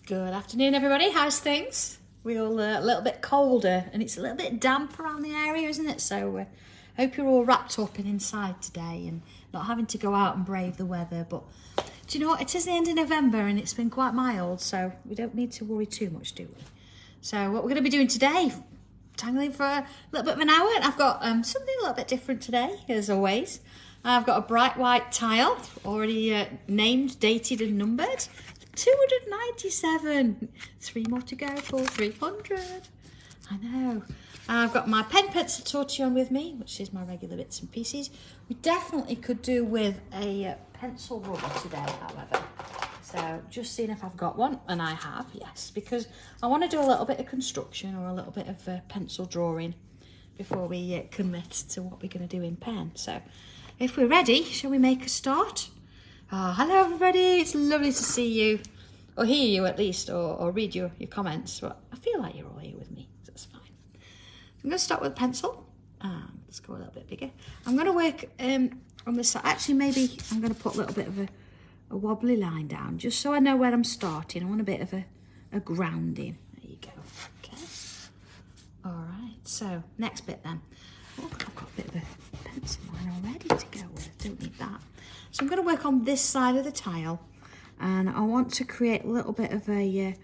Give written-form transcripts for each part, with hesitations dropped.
Good afternoon, everybody. How's things? We're all a little bit colder and it's a little bit damp around the area, isn't it? So hope you're all wrapped up and inside today and not having to go out and brave the weather. But do you know what? It is the end of November and it's been quite mild, so we don't need to worry too much, do we? So what we're going to be doing today, tangling for a little bit of an hour. I've got something a little bit different today, as always. I've got a bright white tile, already named, dated and numbered. 297. 3 more to go for 300. I know. I've got my pen pencil tortillon with me, which is my regular bits and pieces. We definitely could do with a pencil rubber today, however. So just seeing if I've got one, and I have, yes, because I want to do a little bit of construction or a little bit of pencil drawing before we commit to what we're going to do in pen. So if we're ready, shall we make a start? Oh, hello everybody, it's lovely to see you, or hear you at least, or read your comments, but I feel like you're all here with me, so that's fine. I'm going to start with a pencil. Let's go a little bit bigger. I'm going to work on this side. Actually, maybe I'm going to put a little bit of a wobbly line down, just so I know where I'm starting. I want a bit of a grounding. There you go. Okay. All right, so next bit then. Oh, I've got a bit of a pencil line already to go with. Don't need that. So I'm going to work on this side of the tile, and I want to create a little bit of a,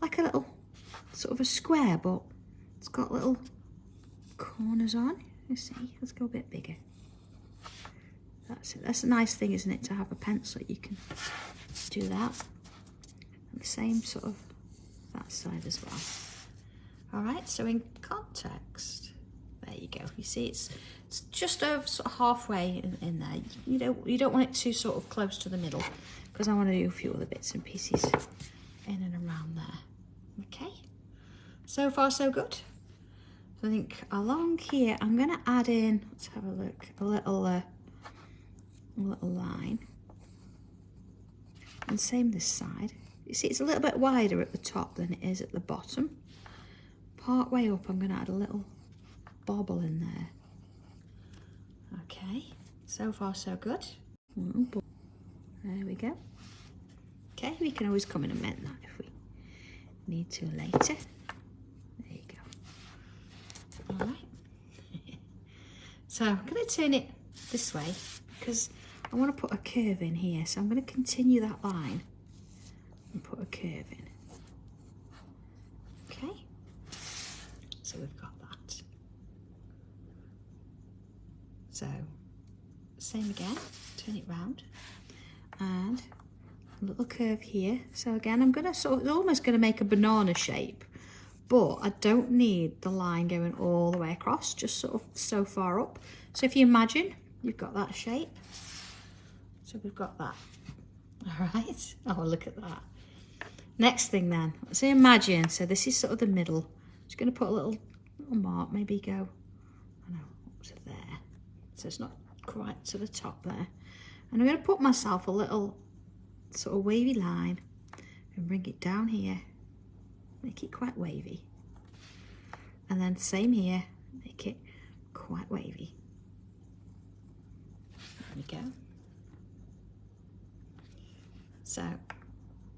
like a little sort of a square, but it's got little corners on. You see, let's go a bit bigger. That's it. That's a nice thing, isn't it, to have a pencil. You can do that. And the same sort of that side as well. All right, so in context, there you go. You see, it's just over sort of halfway in there. You don't want it too sort of close to the middle, because I want to do a few other bits and pieces in and around there. Okay, so far so good. So I think along here I'm going to add in, let's have a look, a little line, and same this side. You see, it's a little bit wider at the top than it is at the bottom. Part way up I'm going to add a little bobble in there. Okay, so far so good. There we go. Okay, we can always come in and mend that if we need to later. There you go. All right. So I'm going to turn it this way because I want to put a curve in here. So I'm going to continue that line and put a curve in. Okay. So we've got that. So same again, turn it round and a little curve here. So again, I'm gonna sort of, almost gonna make a banana shape, but I don't need the line going all the way across, just sort of so far up. So if you imagine, you've got that shape. So we've got that. All right, oh, look at that. Next thing then, so imagine, so this is sort of the middle. Just gonna put a little mark, maybe go, I don't know, up to there. So it's not quite to the top there. And I'm going to put myself a little sort of wavy line and bring it down here. Make it quite wavy. And then same here, make it quite wavy. There we go. So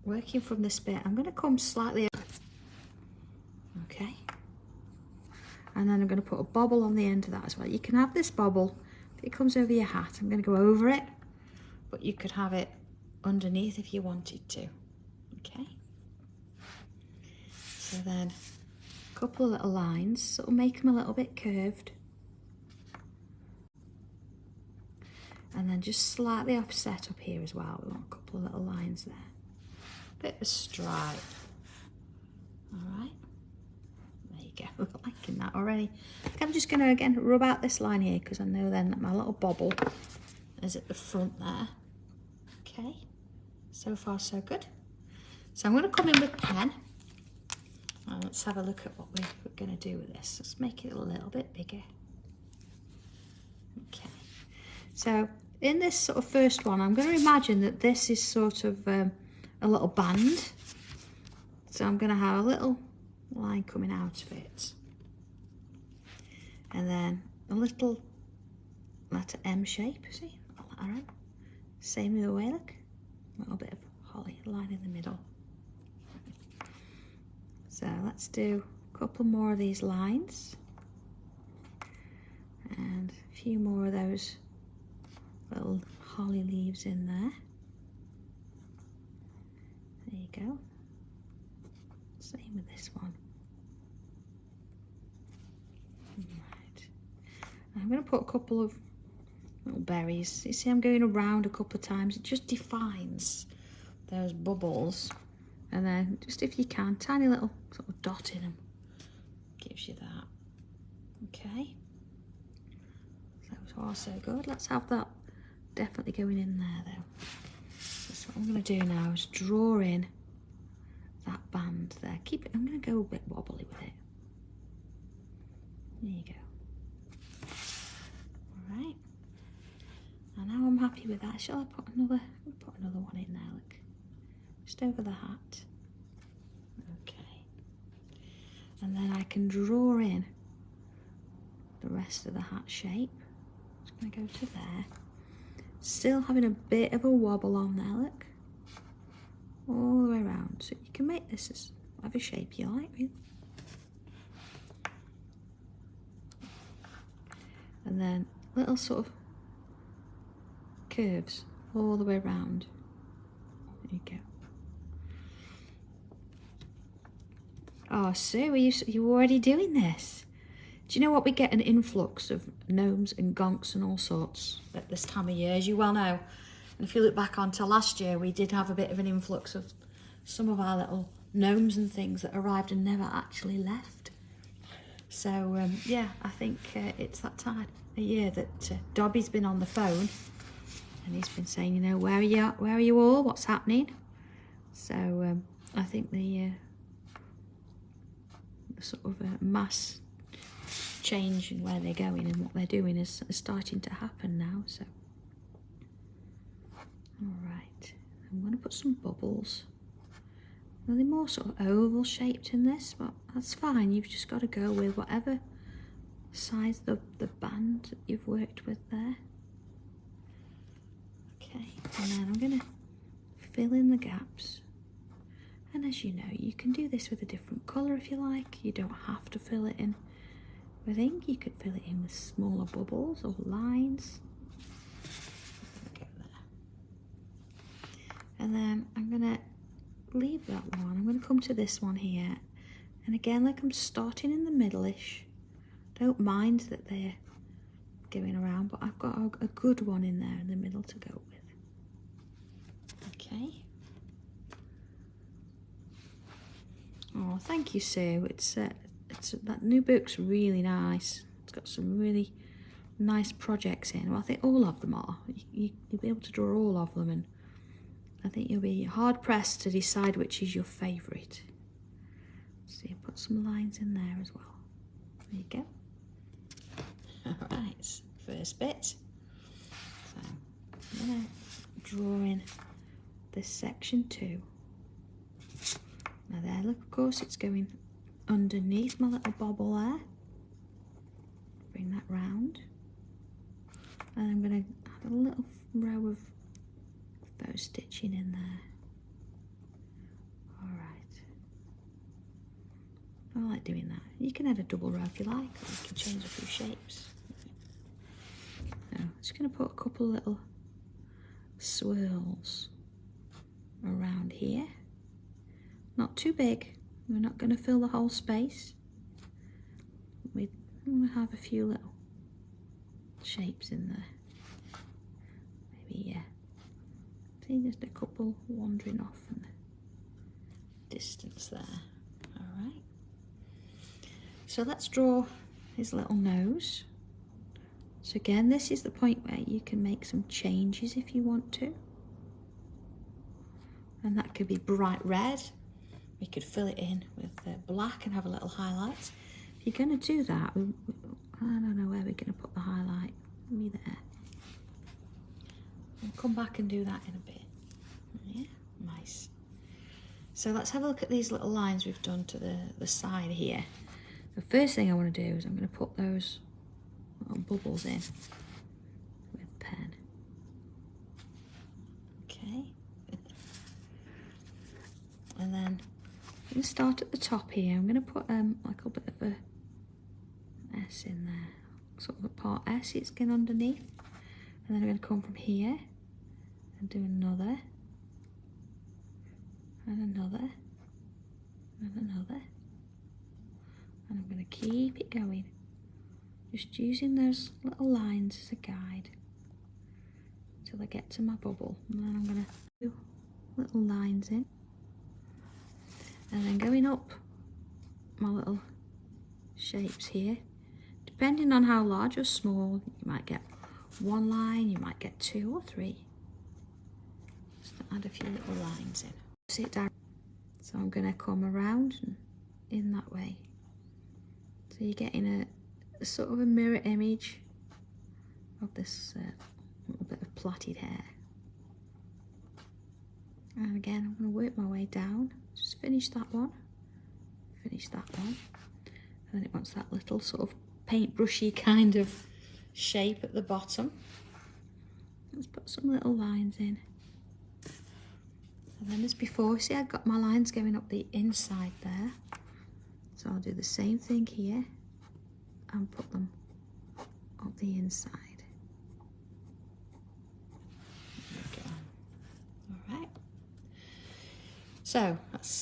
working from this bit, I'm going to come slightly up. Okay. And then I'm going to put a bobble on the end of that as well. You can have this bobble, if it comes over your hat, I'm going to go over it, but you could have it underneath if you wanted to. Okay. So then a couple of little lines, sort of make them a little bit curved. And then just slightly offset up here as well. We want a couple of little lines there. Bit of a stripe. All right. Go, liking that already. I'm just going to again rub out this line here because I know then that my little bobble is at the front there. Okay, so far so good. So I'm going to come in with pen and let's have a look at what we're going to do with this. Let's make it a little bit bigger. Okay, so in this sort of first one, I'm going to imagine that this is sort of a little band. So I'm going to have a little line coming out of it, and then a little letter M shape. See, all right. Same the other way. Look, a little bit of holly line in the middle. So let's do a couple more of these lines and a few more of those little holly leaves in there. There you go. Same with this one. Right. I'm going to put a couple of little berries. You see I'm going around a couple of times. It just defines those bubbles. And then just if you can, tiny little sort of dot in them. Gives you that. Okay. So far so good. Let's have that definitely going in there though. So what I'm going to do now is draw in that band there. Keep it, I'm going to go a bit wobbly with it. There you go. Alright. And now I'm happy with that. Shall I put another one in there, look. Just over the hat. Okay. And then I can draw in the rest of the hat shape. Just going to go to there. Still having a bit of a wobble on there, look. All the way around. So you can make this as whatever shape you like, really. And then little sort of curves all the way around. There you go. Oh, Sue, are you already doing this? Do you know what? We get an influx of gnomes and gonks and all sorts at this time of year, as you well know. And if you look back onto last year, we did have a bit of an influx of some of our little gnomes and things that arrived and never actually left. So, yeah, I think it's that time of year that Dobby's been on the phone and he's been saying, you know, where are you all? What's happening? So, I think the sort of mass change in where they're going and what they're doing is starting to happen now. So, all right, I'm going to put some bubbles. Now they're more sort of oval shaped in this, but that's fine. You've just got to go with whatever size the band that you've worked with there. Okay, and then I'm going to fill in the gaps. And as you know, you can do this with a different colour if you like. You don't have to fill it in with ink. You could fill it in with smaller bubbles or lines. Go there. And then I'm going to leave that one. I'm going to come to this one here. And again, like I'm starting in the middle-ish. Don't mind that they're going around, but I've got a good one in there in the middle to go with. Okay. Oh, thank you, Sue. It's that new book's really nice. It's got some really nice projects in. Well, I think all of them are. You'll be able to draw all of them, and I think you'll be hard pressed to decide which is your favourite. So you put some lines in there as well. There you go. All right, first bit. So I'm gonna draw in this section too. Now there, look, of course it's going underneath my little bobble there. Bring that round. And I'm going to add a little row of bow stitching in there. Alright. I like doing that. You can add a double row if you like, or you can change a few shapes. So I'm just going to put a couple of little swirls around here. Not too big. We're not going to fill the whole space. We'll have a few little shapes in there. Maybe, yeah. See, just a couple wandering off in the distance there. Alright. So let's draw his little nose. So again, this is the point where you can make some changes if you want to. And that could be bright red. We could fill it in with black and have a little highlight. If you're going to do that, I don't know where we're going to put the highlight. Maybe there. We'll come back and do that in a bit. Yeah, nice. So let's have a look at these little lines we've done to the side here. The first thing I want to do is I'm going to put those little bubbles in with pen. Okay. And then going to start at the top here. I'm going to put like a little bit of a S in there, sort of a part S it's going underneath, and then I'm going to come from here and do another, and another, and another, and I'm going to keep it going, just using those little lines as a guide till I get to my bubble, and then I'm going to do little lines in, and then going up my little shapes here. Depending on how large or small, you might get one line, you might get 2 or 3. Just add a few little lines in. Sit down. So I'm going to come around and in that way. So you're getting a sort of a mirror image of this little bit of plaited hair. And again, I'm going to work my way down. Just finish that one. Finish that one. And then it wants that little sort of paintbrushy kind of shape at the bottom. Let's put some little lines in. And then as before, see I've got my lines going up the inside there. So I'll do the same thing here and put them up the inside. There we go. All right. So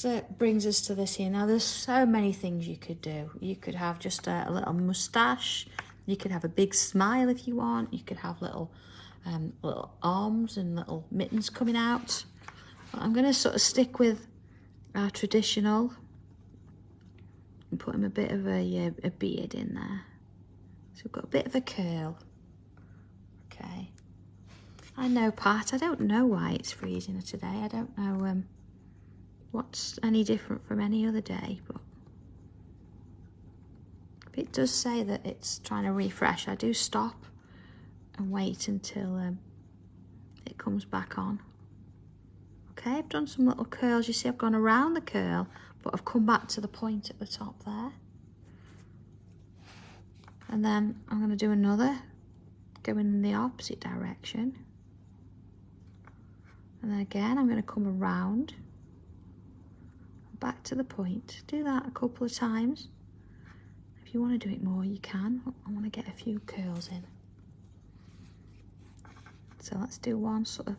that brings us to this here. Now there's so many things you could do. You could have just a little moustache. You could have a big smile if you want. You could have little arms and little mittens coming out. But I'm going to sort of stick with our traditional and put him a bit of a beard in there. So we've got a bit of a curl. Okay. I know, Pat, I don't know why it's freezing today. I don't know what's any different from any other day, but it does say that it's trying to refresh. I do stop and wait until it comes back on. Okay, I've done some little curls. You see I've gone around the curl, but I've come back to the point at the top there. And then I'm going to do another, going in the opposite direction. And then again, I'm going to come around, back to the point. Do that a couple of times. If you want to do it more, you can. I want to get a few curls in. So let's do one sort of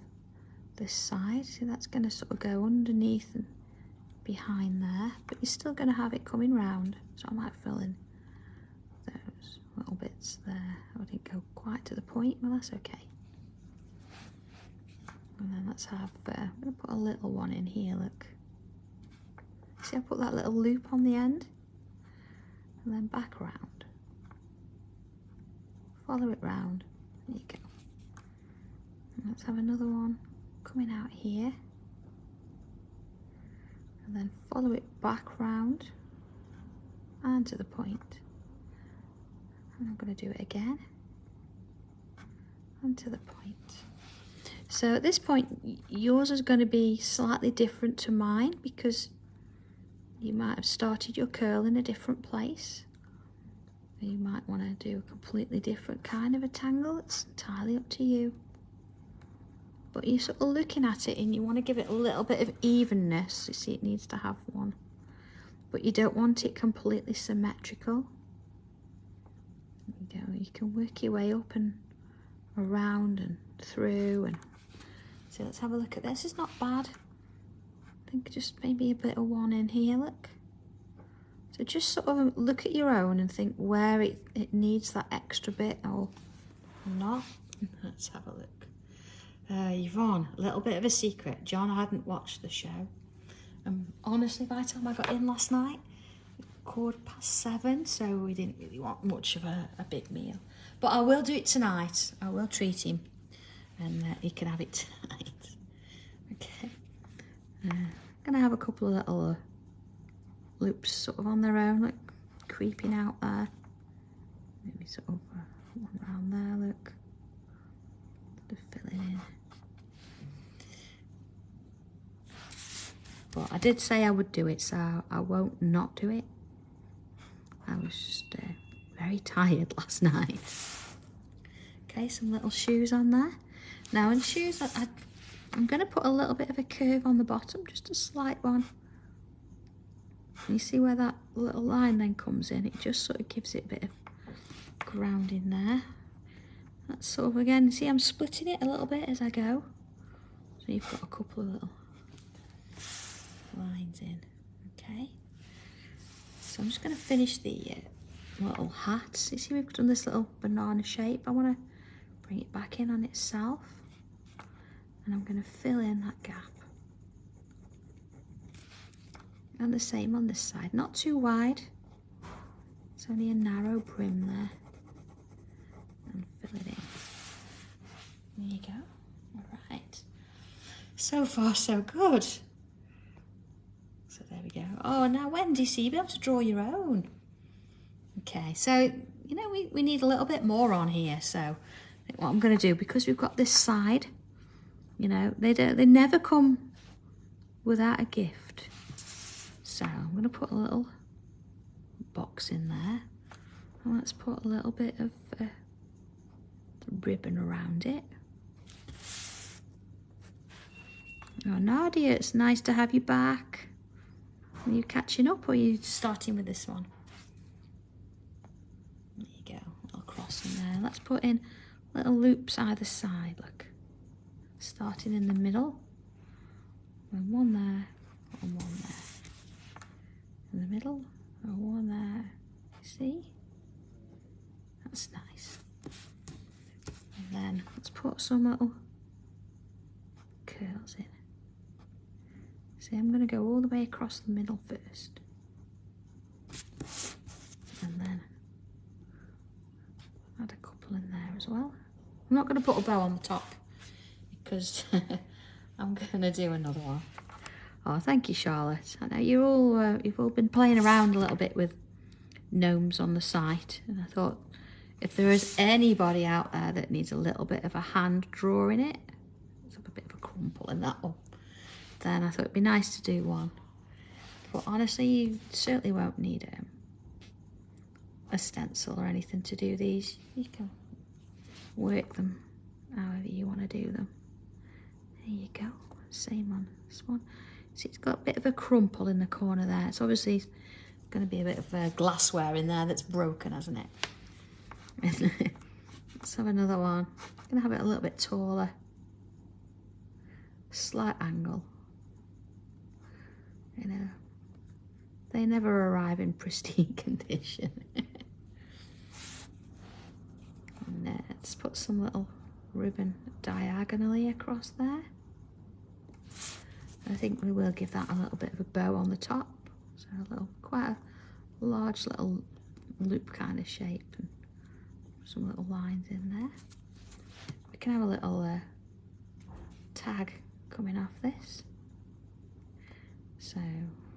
this side. See, that's going to sort of go underneath and behind there, but you're still going to have it coming round. So I might fill in those little bits there. I didn't go quite to the point, well that's okay. And then let's have, I'm going to put a little one in here, look. See, I put that little loop on the end, and then back round. Follow it round. There you go. And let's have another one coming out here. And then follow it back round and to the point. And I'm going to do it again. And to the point. So at this point, yours is going to be slightly different to mine because you might have started your curl in a different place. Or you might want to do a completely different kind of a tangle. It's entirely up to you. But you're sort of looking at it and you want to give it a little bit of evenness. You see it needs to have one. But you don't want it completely symmetrical. There you go. You can work your way up and around and through. And so let's have a look at this. It's not bad. I think just maybe a bit of one in here, look. So just sort of look at your own and think where it needs that extra bit or not. Let's have a look. Yvonne, a little bit of a secret. John hadn't watched the show. Honestly, by the time I got in last night, 7:15, so we didn't really want much of a big meal. But I will do it tonight. I will treat him, and he can have it tonight. Okay. I'm going to have a couple of little loops sort of on their own, like creeping out there. Maybe sort of one around there, look. Just fill it in. But I did say I would do it, so I won't not do it. I was just very tired last night. Okay, some little shoes on there. Now in shoes, I'm going to put a little bit of a curve on the bottom, just a slight one. You see where that little line then comes in? It just sort of gives it a bit of grounding there. That's sort of, again, see I'm splitting it a little bit as I go. So you've got a couple of little lines in, okay? So I'm just going to finish the little hat. You see we've done this little banana shape. I want to bring it back in on itself. And I'm going to fill in that gap. And the same on this side, not too wide. It's only a narrow brim there. And fill it in. There you go. All right. So far, so good. So there we go. Oh, now Wendy, so you'll be able to draw your own. Okay, so, you know, we need a little bit more on here. So I think what I'm going to do, because we've got this side, you know, they never come without a gift. So I'm going to put a little box in there. And let's put a little bit of ribbon around it. Oh, Nadia, it's nice to have you back. Are you catching up or are you starting with this one? There you go, a little cross in there. Let's put in little loops either side, look. Starting in the middle. And one there, and one there. In the middle, and one there. You see? That's nice. And then let's put some little curls in. See, I'm going to go all the way across the middle first. And then add a couple in there as well. I'm not going to put a bow on the top because I'm going to do another one. Oh, thank you, Charlotte. I know you've all been playing around a little bit with gnomes on the site, and I thought if there is anybody out there that needs a little bit of a hand drawing it, it's a bit of a crumple in that one, then I thought it'd be nice to do one. But honestly, you certainly won't need a stencil or anything to do these. You can work them however you want to do them. There you go. Same on this one. See, it's got a bit of a crumple in the corner there. It's obviously going to be a bit of glassware in there that's broken, hasn't it? Let's have another one. I'm going to have it a little bit taller. Slight angle. You know, they never arrive in pristine condition. And let's put some little ribbon diagonally across there. I think we will give that a little bit of a bow on the top. So quite a large little loop kind of shape and some little lines in there. We can have a little tag coming off this. So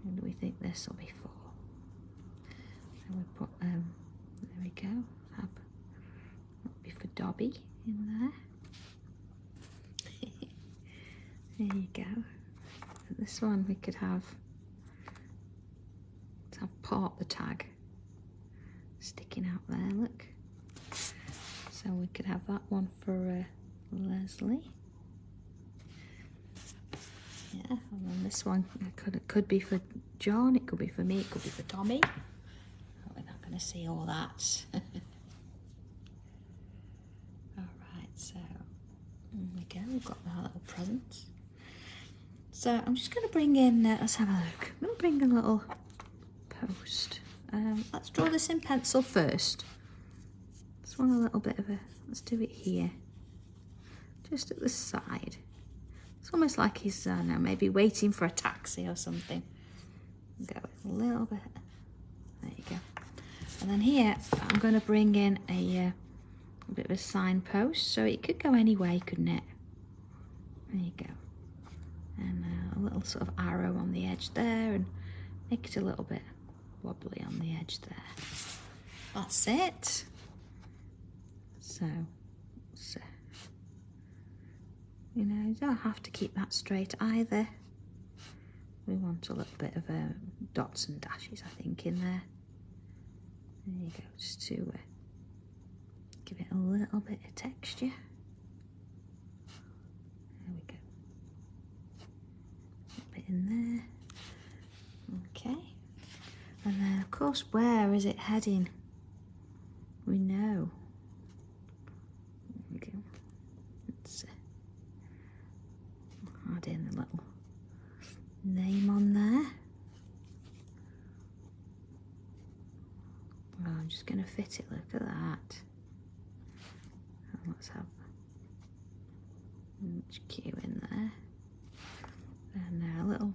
what do we think this will be for? And we put, there we go, that'll be for Dobby in there. There you go. And this one we could have part the tag sticking out there, look. So we could have that one for Leslie. Yeah, and then this one it could be for John, it could be for me, it could be for Tommy. Oh, we're not going to see all that. Alright, so there we go, we've got our little presents. So I'm just going to bring in, let's have a look. I'm going to bring in a little post. Let's draw this in pencil first. Just want a little bit of let's do it here. Just at the side. It's almost like he's now maybe waiting for a taxi or something. Go a little bit. There you go. And then here I'm going to bring in a bit of a signpost, so it could go any way, couldn't it? There you go. And a little sort of arrow on the edge there, and make it a little bit wobbly on the edge there. That's it. So you know, you don't have to keep that straight either. We want a little bit of dots and dashes, I think, in there. There you go, just to give it a little bit of texture. There we go. A bit in there. Okay. course, where is it heading? We know. There we go. Let's add in the little name on there. Oh, I'm just going to fit it, look at that. And let's have HQ in there. And a little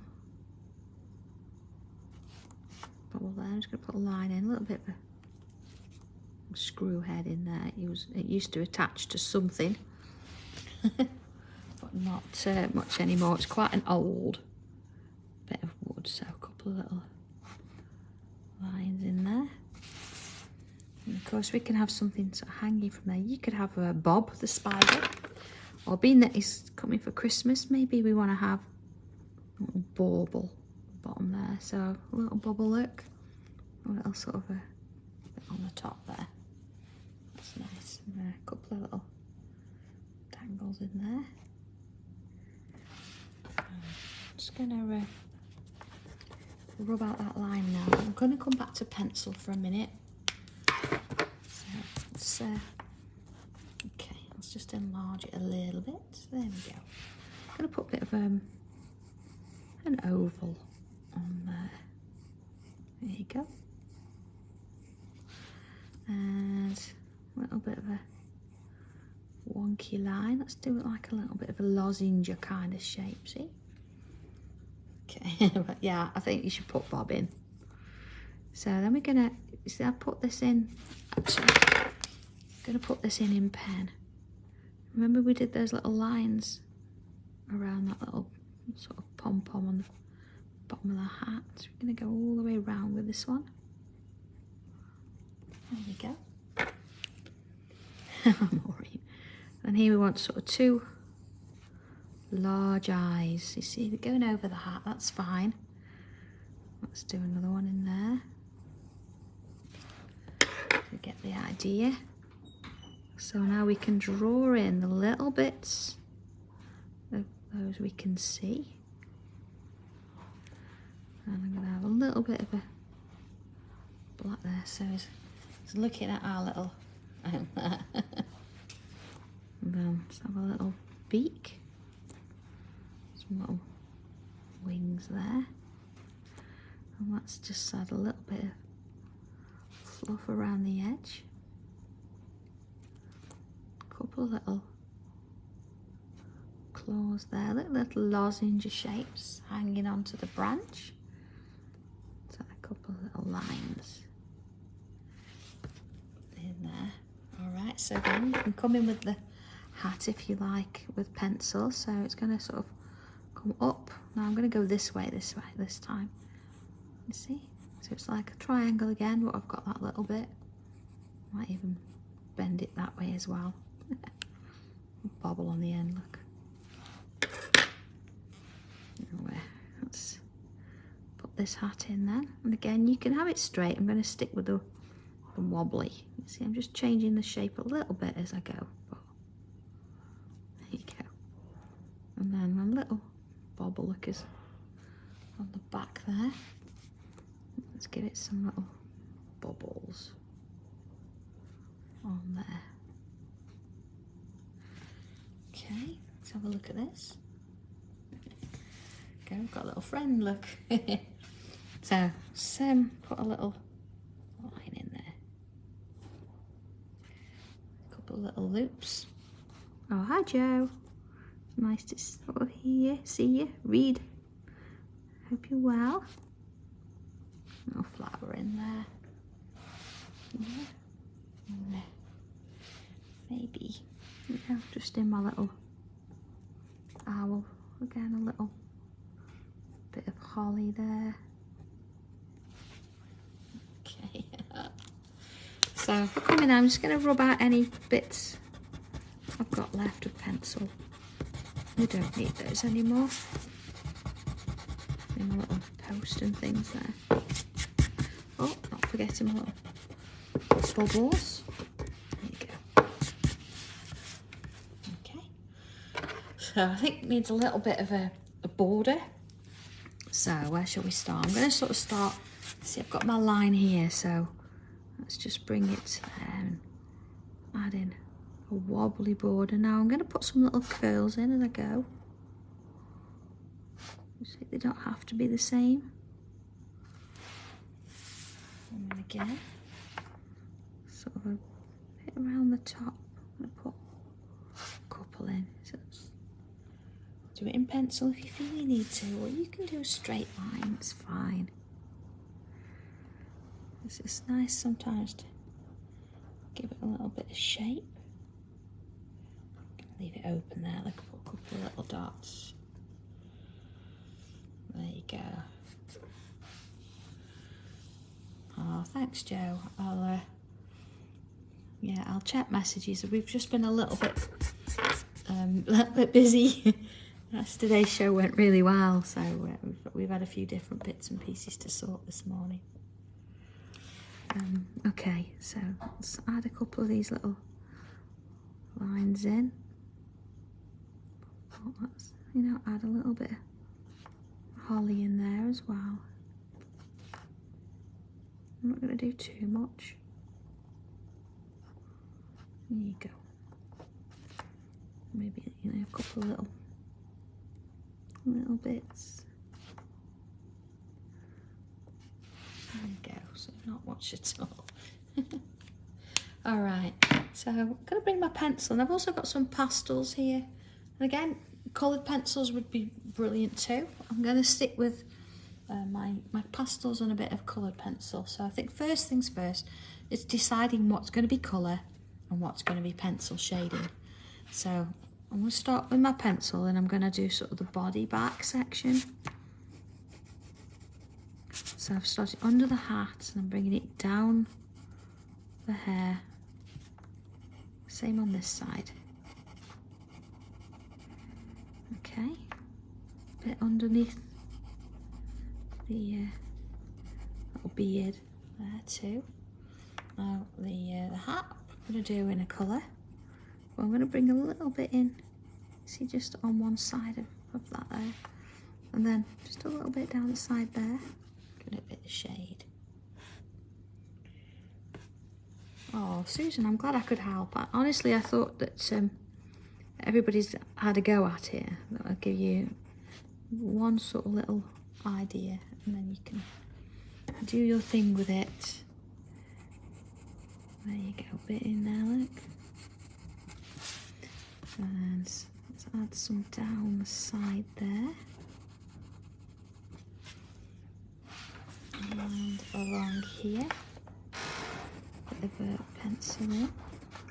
bubble there. I'm just going to put a line in, a little bit of a screw head in there. It used to attach to something, but not much anymore. It's quite an old bit of wood, so a couple of little lines in there. And of course we can have something sort of hanging from there. You could have Bob the spider, or being that he's coming for Christmas, maybe we want to have a little bauble bottom there, so a little bubble look, a little sort of a bit on the top there. That's nice. And a couple of little tangles in there. I'm just going to rub out that line now. I'm going to come back to pencil for a minute. So let's, okay, let's just enlarge it a little bit. There we go. I'm going to put a bit of an oval on there. There you go. And a little bit of a wonky line. Let's do it like a little bit of a lozenge kind of shape, see? Okay, but yeah, I think you should put Bob in. So then we're gonna, see, I'll put this in, actually, I'm gonna put this in pen. Remember we did those little lines around that little sort of pom-pom on the bottom of the hat. So we're gonna go all the way around with this one. There we go. I'm worried. And here we want sort of two large eyes. You see, they're going over the hat, that's fine. Let's do another one in there. To get the idea. So now we can draw in the little bits of those we can see. And I'm going to have a little bit of a black there, so he's looking at our little and then let's have a little beak, some little wings there, and let's just add a little bit of fluff around the edge, a couple of little claws there, little lozenge shapes hanging onto the branch, so a couple of little lines in there. Alright, so then you can come in with the hat if you like with pencil, so it's going to sort of come up. Now I'm going to go this way this time. You see? So it's like a triangle again, but I've got that little bit. Might even bend it that way as well. Bobble on the end, look. Anyway, let's put this hat in then. And again, you can have it straight. I'm going to stick with the wobbly. You see, I'm just changing the shape a little bit as I go. But there you go. And then my little bobble lookers on the back there. Let's give it some little bubbles on there. Okay, let's have a look at this. Okay, we've got a little friend, look. So, put a little line in there. A couple of little loops. Oh, hi Joe. Nice to hear you, see you, read. Hope you're well. A little flower in there. Yeah. And maybe, yeah, just in my little owl. Again, a little bit of holly there. Okay. So for coming, I'm just going to rub out any bits I've got left of pencil. We don't need those anymore. In my little post and things there. Oh, not forgetting my little bubbles. There you go. Okay. So I think it needs a little bit of a border. So where shall we start? I'm going to sort of start See, I've got my line here, so let's just bring it down. Add in a wobbly border. Now I'm going to put some little curls in as I go. You see, they don't have to be the same. And then again, sort of a bit around the top. I'm going to put a couple in. So do it in pencil if you feel you need to, or you can do a straight line, it's fine. It's just nice sometimes to give it a little bit of shape. Leave it open there, like a couple of little dots. There you go. Oh, thanks, Joe. I'll check messages. We've just been a little bit busy. Yesterday's show went really well, so we've had a few different bits and pieces to sort this morning. Okay, so let's add a couple of these little lines in. Oh, let's, add a little bit of holly in there as well. I'm not going to do too much. There you go. Maybe a couple of little bits. There you go. So not much at all. All right. So I'm going to bring my pencil, and I've also got some pastels here. And again, coloured pencils would be brilliant too. I'm going to stick with my pastels and a bit of coloured pencil. So I think first things first, it's deciding what's going to be colour and what's going to be pencil shading. So I'm going to start with my pencil, and I'm going to do sort of the body back section. So I've started under the hat, and I'm bringing it down the hair. Same on this side. Okay, a bit underneath the little beard there too. Now the hat I'm going to do in a colour. Well, I'm going to bring a little bit in, see, just on one side of that there, and then just a little bit down the side there, give it a bit of shade. Oh, Susan, I'm glad I could help. Honestly, I thought that everybody's had a go at it. That'll give you one sort of little idea, and then you can do your thing with it. There you go, a bit in there, look. And let's add some down the side there. And along here, bit of a pencil in.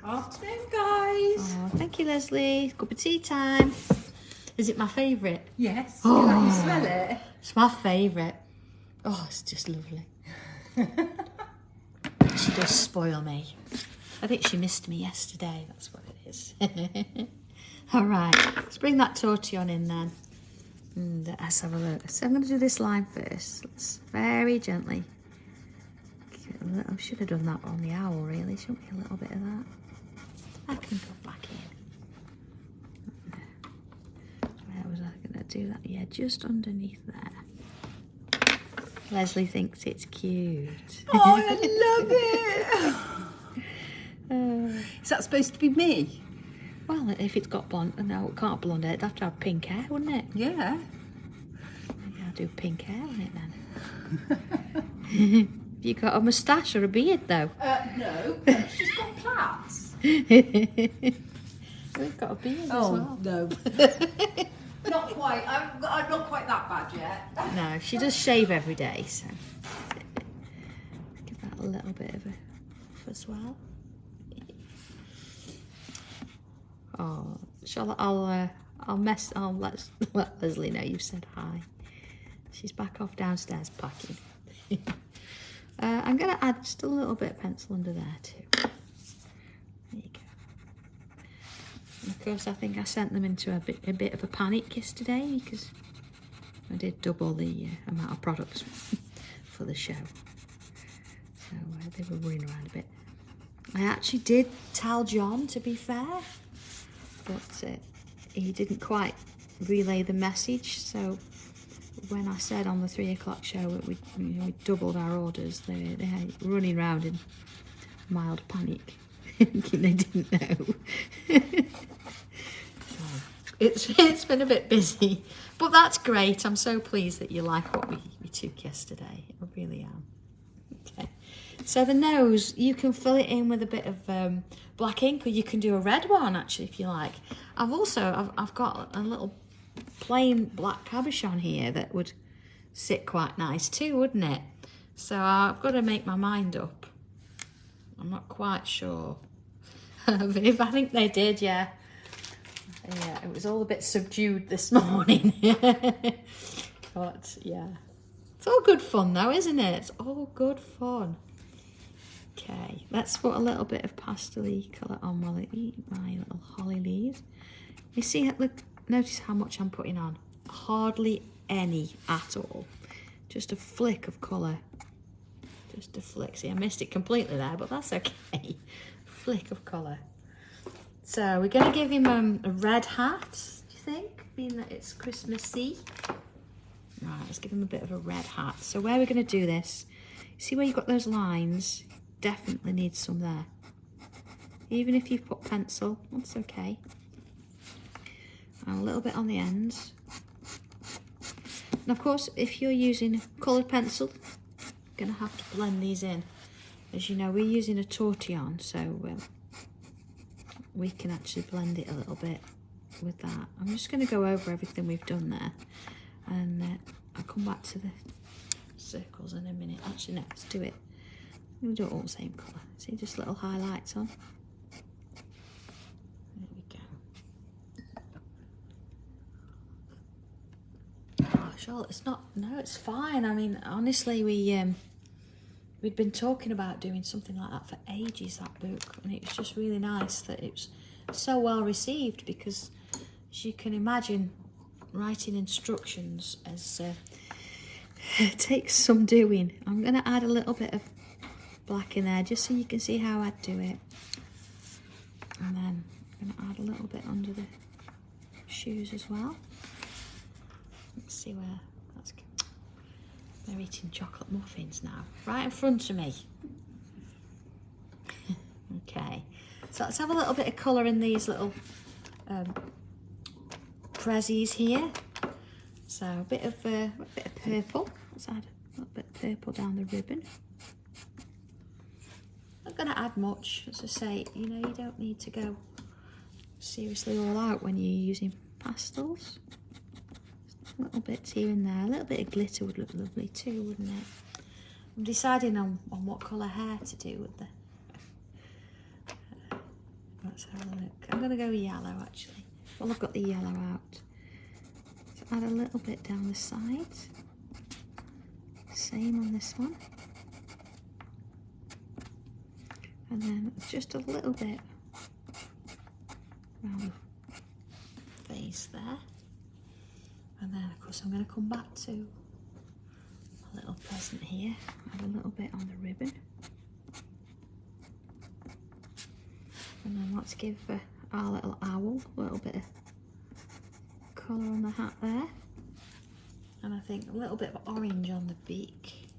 Afternoon, guys. Oh, thank you, Leslie. Cup of tea time. Is it my favourite? Yes. Oh, Can you smell it? It's my favourite. Oh, it's just lovely. She does spoil me. I think she missed me yesterday. That's what it is. All right, let's bring that tortillon in then. And let's have a look. So I'm going to do this line first. Let's very gently. I should have done that on the owl, really. Shouldn't be a little bit of that. I can go back in. Where was I going to do that? Yeah, just underneath there. Leslie thinks it's cute. Oh, I love it. Is that supposed to be me? Well, if it's got blonde, no, it can't blonde hair. It'd have to have pink hair, wouldn't it? Yeah. Maybe I'll do pink hair on it then. Have you got a moustache or a beard, though? No. She's got plaits. We've got a beard as Oh, well. no. Not quite. I'm not quite that bad yet. No, she does shave every day, so give that a little bit of a puff as well. Oh, I'll let Leslie know you said hi. She's back off downstairs packing. I'm going to add just a little bit of pencil under there too. There you go. And of course, I think I sent them into a bit of a panic yesterday because I did double the amount of products for the show. So they were running around a bit. I actually did tell John, to be fair, but he didn't quite relay the message. So when I said on the 3 o'clock show that we doubled our orders, they're running around in mild panic, thinking they didn't know. So it's been a bit busy, but that's great. I'm so pleased that you like what we took yesterday. I really am. Okay. So the nose, you can fill it in with a bit of black ink, or you can do a red one actually if you like. I've got a little plain black cabochon here that would sit quite nice too, wouldn't it? So I've got to make my mind up. I'm not quite sure. If I think they did, yeah. Yeah, it was all a bit subdued this morning. But yeah, it's all good fun though, isn't it? It's all good fun. Okay, let's put a little bit of pastel-y colour on while I eat my little holly leaves. You see, look, notice how much I'm putting on. Hardly any at all. Just a flick of colour. Just a flick. See, I missed it completely there, but that's okay. Flick of colour. So we're going to give him a red hat, do you think? Being that it's Christmassy. Right, let's give him a bit of a red hat. So where we're going to do this, see where you've got those lines? Definitely need some there. Even if you've put pencil, that's okay. And a little bit on the ends. And of course, if you're using coloured pencil, you're going to have to blend these in. As you know, we're using a tortillon, so we can actually blend it a little bit with that. I'm just going to go over everything we've done there, and I'll come back to the circles in a minute. Actually, no, let's do it. We'll do it all the same colour. See, just little highlights on. There we go. Oh, Charlotte, it's not. No, it's fine. I mean, honestly, we'd been talking about doing something like that for ages, that book, and it was just really nice that it was so well received, because as you can imagine, writing instructions it takes some doing. I'm going to add a little bit of black in there just so you can see how I'd do it, and then I'm going to add a little bit under the shoes as well. Let's see where that's going. They're eating chocolate muffins now, right in front of me. Okay, so let's have a little bit of colour in these little prezzies here. So a bit of purple. Let's add a little bit of purple down the ribbon. Not going to add much, as I say. You know, you don't need to go seriously all out when you're using pastels. Little bits here and there. A little bit of glitter would look lovely too, wouldn't it? I'm deciding on what colour hair to do with the... Let's have a look. I'm going to go yellow actually. Well, I've got the yellow out. So add a little bit down the sides. Same on this one. And then just a little bit around the face there. And then, of course, I'm going to come back to a little present here. Add a little bit on the ribbon. And then let's give our little owl a little bit of colour on the hat there. And I think a little bit of orange on the beak.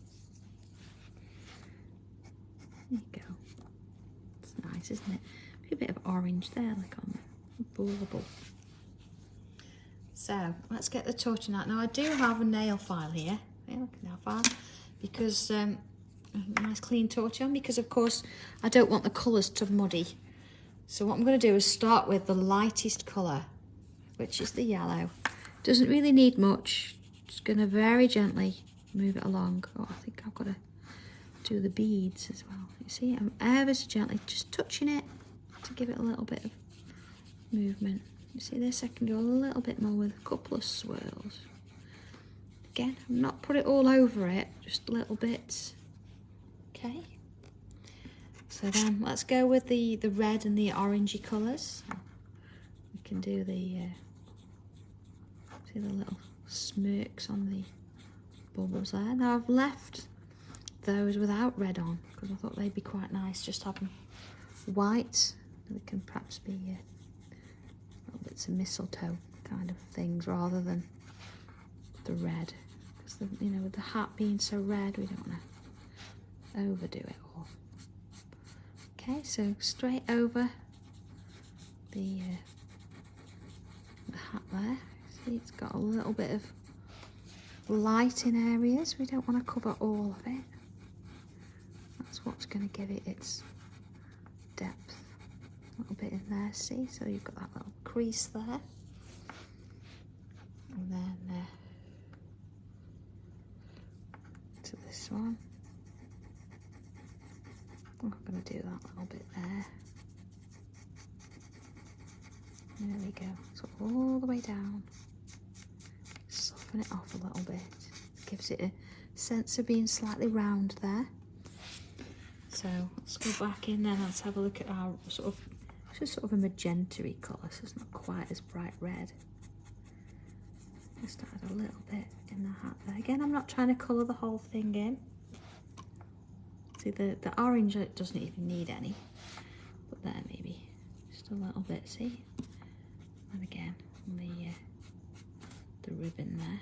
There you go. It's nice, isn't it? Maybe a bit of orange there, like on the bauble. So let's get the torching out. Now I do have a nail file here. Yeah, look at nail file, because a nice clean torch on, because of course I don't want the colours to muddy. So what I'm going to do is start with the lightest colour, which is the yellow. Doesn't really need much. Just going to very gently move it along. Oh, I think I've got to do the beads as well. You see, I'm ever so gently just touching it to give it a little bit of movement. You see this? I can do a little bit more with a couple of swirls. Again, I've not put it all over it, just little bits. Okay. So then let's go with the red and the orangey colours. We can do the see the little smirks on the bubbles there. Now I've left those without red on because I thought they'd be quite nice just having white. They can perhaps be little bits of mistletoe kind of things rather than the red. You know, with the hat being so red, we don't want to overdo it all. Okay, so straight over the hat there. See, it's got a little bit of light in areas. We don't want to cover all of it. That's what's going to give it its depth. A little bit in there, see? So you've got that little crease there. And then to this one. I'm going to do that little bit there. There we go. So all the way down. Soften it off a little bit. Gives it a sense of being slightly round there. So let's go back in then. Let's have a look at our sort of, it's just sort of a magenta-y colour, so it's not quite as bright red. Just add a little bit in the hat there. Again, I'm not trying to colour the whole thing in. See, the orange, it doesn't even need any. But there, maybe just a little bit, see? And again, the ribbon there.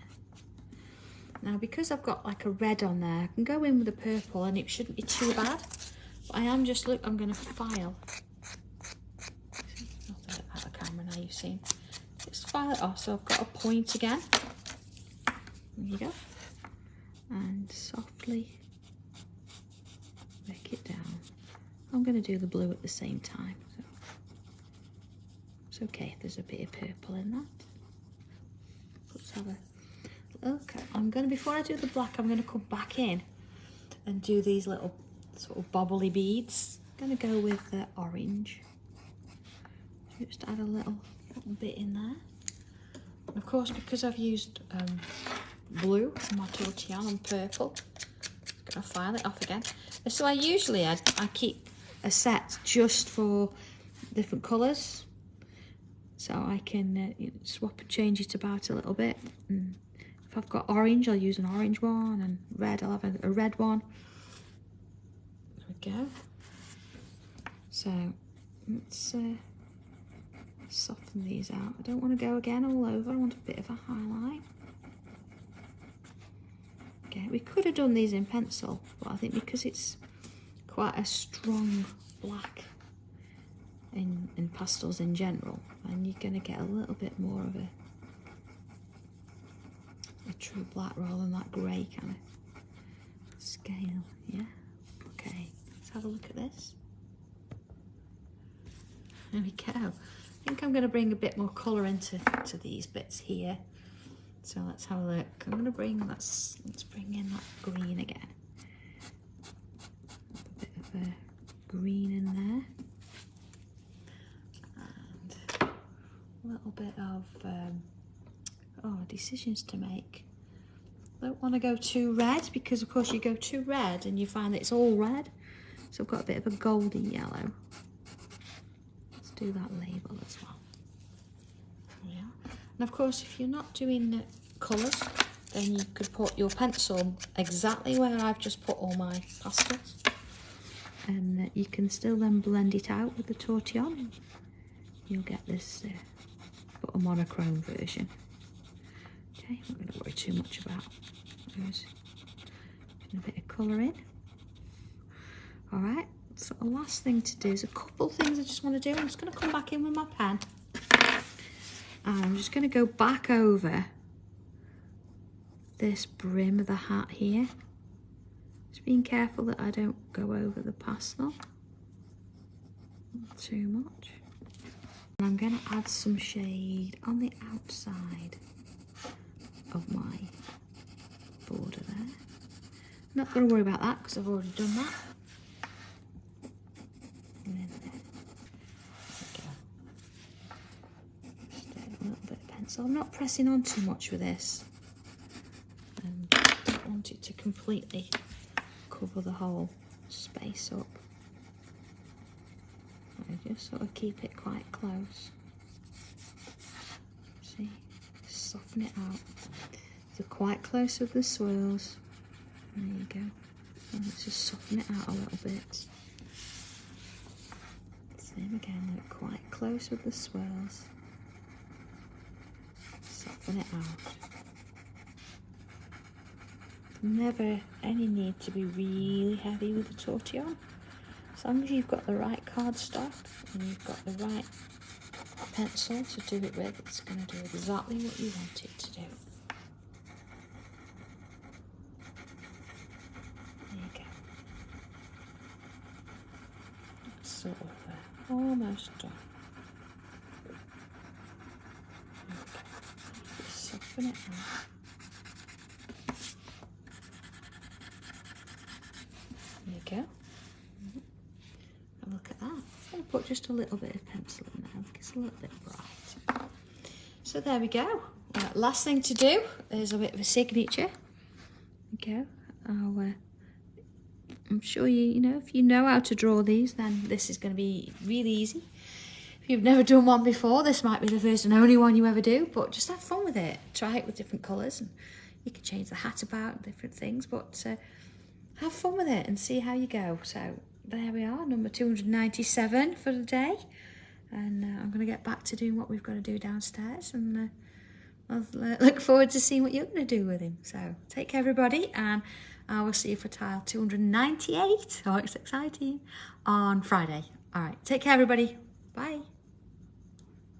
Now, because I've got like a red on there, I can go in with a purple and it shouldn't be too bad. But I am just, look, I'm going to file. Not out of camera now, you've seen. Just file it off, so I've got a point again. There you go. And softly make it down. I'm going to do the blue at the same time. So it's okay if there's a bit of purple in that. Let's have a look. Before I do the black, I'm going to come back in and do these little sort of bobbly beads. I'm going to go with the orange. Just add a little bit in there. And of course, because I've used blue for my tortillon and purple, I'm going to file it off again. So I keep a set just for different colours, so I can swap and change it about a little bit. And if I've got orange, I'll use an orange one, and red, I'll have a red one. There we go. So let's soften these out. I don't want to go again all over. I want a bit of a highlight. Okay, we could have done these in pencil, but I think because it's quite a strong black in pastels in general, and you're going to get a little bit more of a true black rather than that grey kind of scale. Yeah, okay, let's have a look at this. There we go. I think I'm going to bring a bit more colour into these bits here. So let's have a look. I'm going to bring, let's bring in that green again. A bit of a green in there. And a little bit of, decisions to make. Don't want to go too red, because of course you go too red and you find that it's all red. So I've got a bit of a golden yellow. Let's do that label as well. Yeah. And of course, if you're not doing colours, then you could put your pencil exactly where I've just put all my pastels, and you can still then blend it out with the tortillon. You'll get this but a monochrome version. Okay, I'm not going to worry too much about those. A bit of colour in. All right, so the last thing to do is a couple things I just want to do. I'm just going to come back in with my pen. And I'm just going to go back over this brim of the hat here. Just being careful that I don't go over the pastel not too much. And I'm going to add some shade on the outside of my border there. I'm not going to worry about that because I've already done that. And then there we go. Just a little bit of pencil. I'm not pressing on too much with this. I don't want it to completely cover the whole space up. I just sort of keep it quite close. See, soften it out. So quite close with the swirls. There you go. And let's just soften it out a little bit. Same again, look quite close with the swirls. Soften it out. never any need to be really heavy with the tortillon. As long as you've got the right cardstock and you've got the right pencil to do it with, it's going to do exactly what you want it to do. There you go. It's sort of almost done. Just soften it out. There you go. Have a look at that. I'm going to put just a little bit of pencil in there. It's a little bit bright. So there we go. Last thing to do is a bit of a signature. There we go. I'm sure you know, if you know how to draw these, then this is going to be really easy. If you've never done one before, this might be the first and only one you ever do, but just have fun with it. Try it with different colours, and you can change the hat about, different things, but have fun with it and see how you go. So there we are, number 297 for the day. And I'm going to get back to doing what we've got to do downstairs, and I'll look forward to seeing what you're going to do with him. So take care, everybody, and I will see you for tile 298. Oh, it's exciting, on Friday. All right, take care, everybody. Bye.